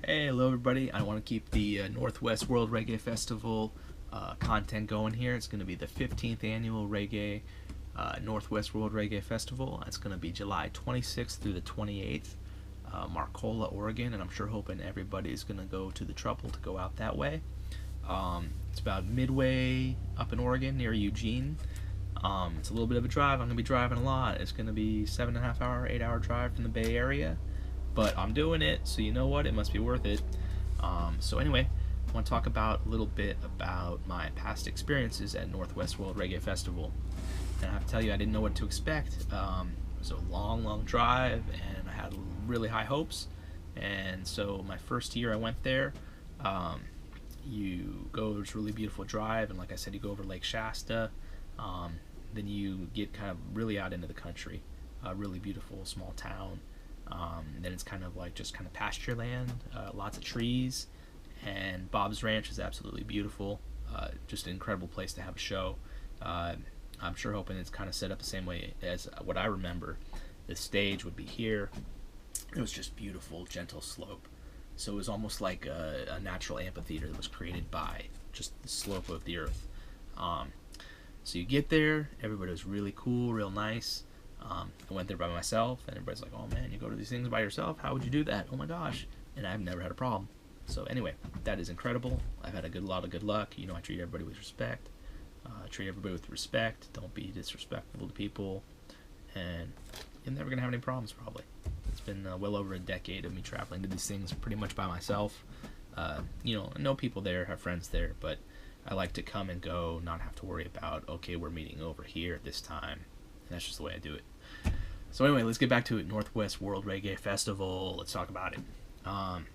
Hey, hello everybody. I want to keep the Northwest World Reggae Festival content going here. It's going to be the 15th annual Reggae Northwest World Reggae Festival. It's going to be July 26th through the 28th, Marcola, Oregon, and I'm sure hoping everybody's going to go to the trouble to go out that way. It's about midway up in Oregon near Eugene. It's a little bit of a drive. I'm going to be driving a lot. It's going to be 7.5 hour, 8 hour drive from the Bay Area. But I'm doing it, so you know what? It must be worth it. So anyway, I want to talk about a little bit about my past experiences at Northwest World Reggae Festival. And I have to tell you, I didn't know what to expect. It was a long, long drive, and I had really high hopes. And so my first year I went there, you go, it's a really beautiful drive, and like I said, you go over Lake Shasta. Then you get kind of really out into the country, a really beautiful small town. Then it's kind of like just kind of pasture land, lots of trees, and Bob's Ranch is absolutely beautiful. Just an incredible place to have a show. I'm sure hoping it's kind of set up the same way as what I remember. The stage would be here. It was just beautiful, gentle slope. So it was almost like a natural amphitheater that was created by just the slope of the earth. So you get there, everybody was really cool, real nice. I went there by myself, and everybody's like, oh man, you go to these things by yourself? How would you do that? Oh my gosh. And I've never had a problem. So anyway, that is incredible. I've had a lot of good luck. You know, I treat everybody with respect. Treat everybody with respect. Don't be disrespectful to people. And you're never going to have any problems, probably. It's been well over a decade of me traveling to these things pretty much by myself. You know, I know people there, have friends there, but I like to come and go, not have to worry about, okay, we're meeting over here at this time. And that's just the way I do it. So anyway, let's get back to it. Northwest World Reggae Festival. Let's talk about it. And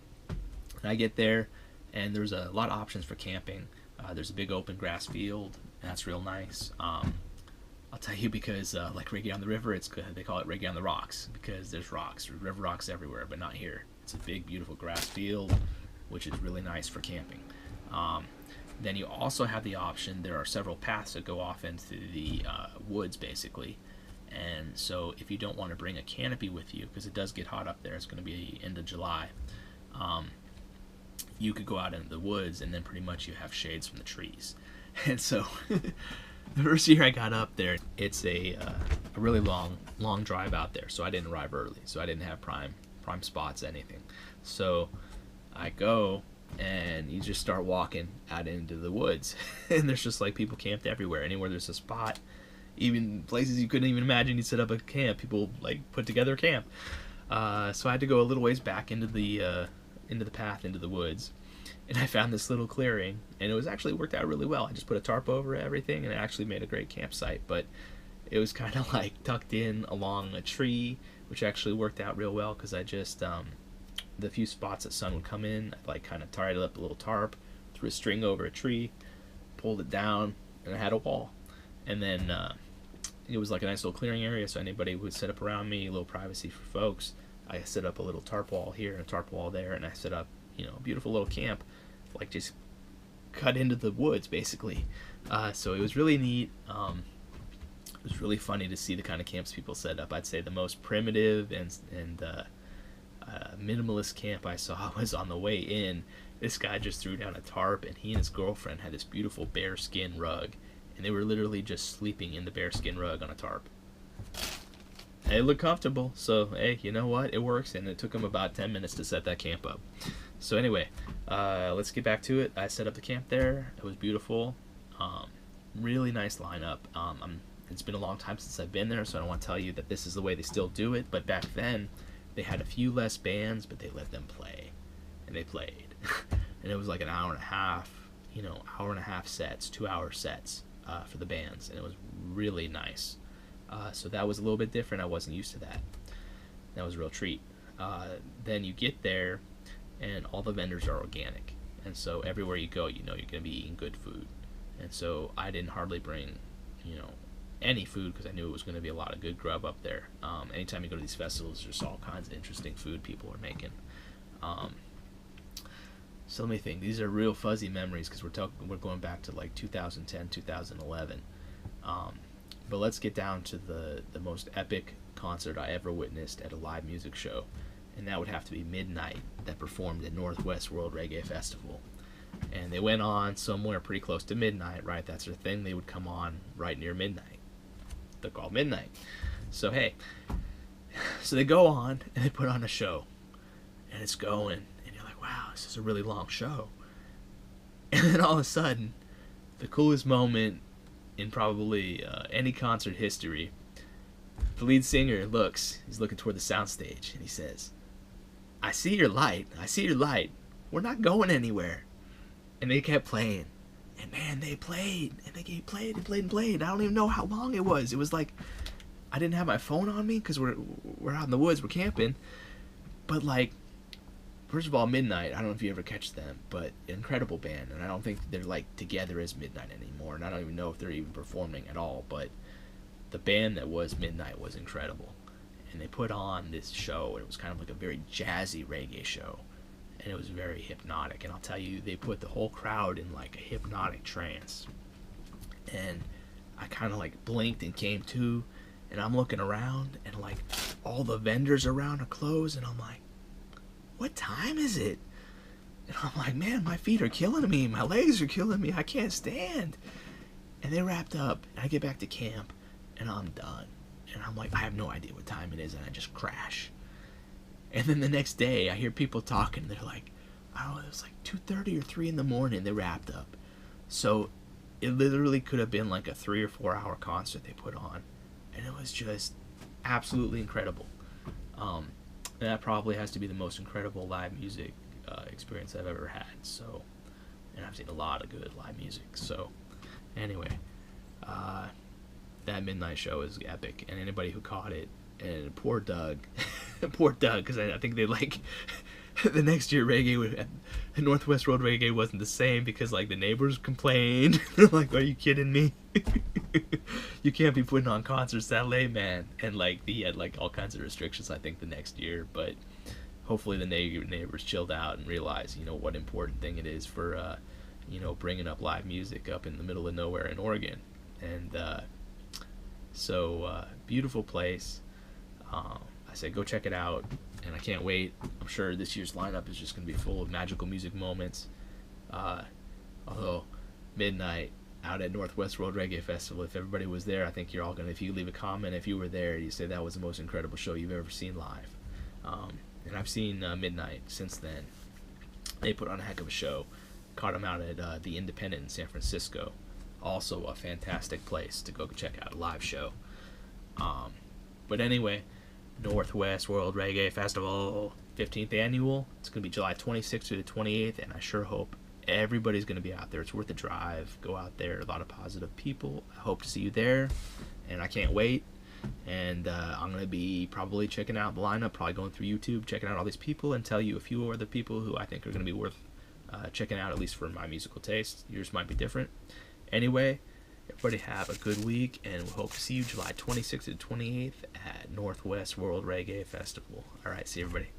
I get there, and there's a lot of options for camping. There's a big open grass field, and that's real nice. I'll tell you, because like Reggae on the River, it's good. They call it Reggae on the Rocks because there's rocks. There's river rocks everywhere, but not here. It's a big, beautiful grass field, which is really nice for camping. Then you also have the option, there are several paths that go off into the woods, basically. And so if you don't want to bring a canopy with you, because it does get hot up there, it's going to be end of July, you could go out into the woods, and then pretty much you have shades from the trees. And so the first year I got up there, it's a really long drive out there, so I didn't arrive early, so I didn't have prime spots, anything. So I go, and you just start walking out into the woods, and there's just like people camped everywhere. Anywhere there's a spot, even places you couldn't even imagine you'd set up a camp, people like put together a camp. So I had to go a little ways back into the path into the woods, and I found this little clearing, and it was actually worked out really well. I just put a tarp over everything, and it actually made a great campsite. But it was kind of like tucked in along a tree, which actually worked out real well, because I just the few spots that sun would come in, I like kind of tied up a little tarp, threw a string over a tree, pulled it down, and I had a wall. And then it was like a nice little clearing area, so anybody would set up around me, a little privacy for folks. I set up a little tarp wall here and a tarp wall there, and I set up, you know, a beautiful little camp, like just cut into the woods, basically. So it was really neat. It was really funny to see the kind of camps people set up. I'd say the most primitive and minimalist camp I saw was on the way in. This guy just threw down a tarp, and he and his girlfriend had this beautiful bearskin rug, and they were literally just sleeping in the bearskin rug on a tarp. It looked comfortable, so hey, you know what, it works. And it took them about 10 minutes to set that camp up. So anyway, let's get back to it. I set up the camp there. It was beautiful. Really nice lineup. It's been a long time since I've been there, so I don't want to tell you that this is the way they still do it, but back then they had a few less bands, but they let them play, and they played. And it was like an hour and a half, you know, hour and a half sets, 2-hour sets for the bands, and it was really nice. So that was a little bit different. I wasn't used to that. That was a real treat. Then you get there, and all the vendors are organic, and so everywhere you go, you know you're going to be eating good food. And so I didn't hardly bring, you know, any food, because I knew it was going to be a lot of good grub up there. Anytime you go to these festivals, there's all kinds of interesting food people are making. So let me think. These are real fuzzy memories, because we're going back to like 2010, 2011. But let's get down to the most epic concert I ever witnessed at a live music show, and that would have to be Midnight that performed at Northwest World Reggae Festival. And they went on somewhere pretty close to midnight, right? That's their thing. They would come on right near midnight. They're called Midnight. So hey, so they go on and they put on a show, and it's going, and you're like, wow, this is a really long show. And then all of a sudden, the coolest moment in probably any concert history, the lead singer he's looking toward the soundstage, and he says, I see your light, we're not going anywhere. And they kept playing, and man, they played, and they played and played and played. I don't even know how long it was. It was like, I didn't have my phone on me because we're out in the woods, we're camping. But like, first of all, Midnight, I don't know if you ever catch them, but incredible band, and I don't think they're like together as Midnight anymore, and I don't even know if they're even performing at all. But the band that was Midnight was incredible, and they put on this show, and it was kind of like a very jazzy reggae show. And it was very hypnotic, and I'll tell you, they put the whole crowd in like a hypnotic trance. And I kind of like blinked and came to, and I'm looking around, and like all the vendors around are closed, and I'm like, what time is it? And I'm like, man, my feet are killing me, my legs are killing me, I can't stand. And they wrapped up, and I get back to camp, and I'm done. And I'm like, I have no idea what time it is, and I just crash. And then the next day, I hear people talking. They're like, I don't know, it was like 2:30 or 3 in the morning. They wrapped up. So it literally could have been like a 3 or 4 hour concert they put on, and it was just absolutely incredible. And that probably has to be the most incredible live music experience I've ever had. So, and I've seen a lot of good live music. So, anyway, that Midnight show is epic, and anybody who caught it. And poor Doug, because I think they like the next year reggae, Northwest World Reggae wasn't the same because like the neighbors complained. They're like, are you kidding me? You can't be putting on concerts that late, man. And like he had like all kinds of restrictions, I think, the next year. But hopefully the neighbors chilled out and realized, what important thing it is for bringing up live music up in the middle of nowhere in Oregon. And so beautiful place. I said, go check it out, and I can't wait. I'm sure this year's lineup is just going to be full of magical music moments. Although, Midnight out at Northwest World Reggae Festival, if everybody was there, I think you're all going to, if you leave a comment, if you were there, you say that was the most incredible show you've ever seen live. And I've seen Midnight since then. They put on a heck of a show. Caught them out at the Independent in San Francisco. Also a fantastic place to go check out a live show. But anyway, Northwest World Reggae Festival, 15th annual. It's going to be July 26th to the 28th, and I sure hope everybody's going to be out there. It's worth the drive. Go out there. A lot of positive people. I hope to see you there, and I can't wait. And I'm going to be probably checking out the lineup, probably going through YouTube, checking out all these people, and tell you a few other people who I think are going to be worth checking out, at least for my musical taste. Yours might be different. Anyway, everybody have a good week, and we hope to see you July 26th to 28th at Northwest World Reggae Festival. All right, see everybody.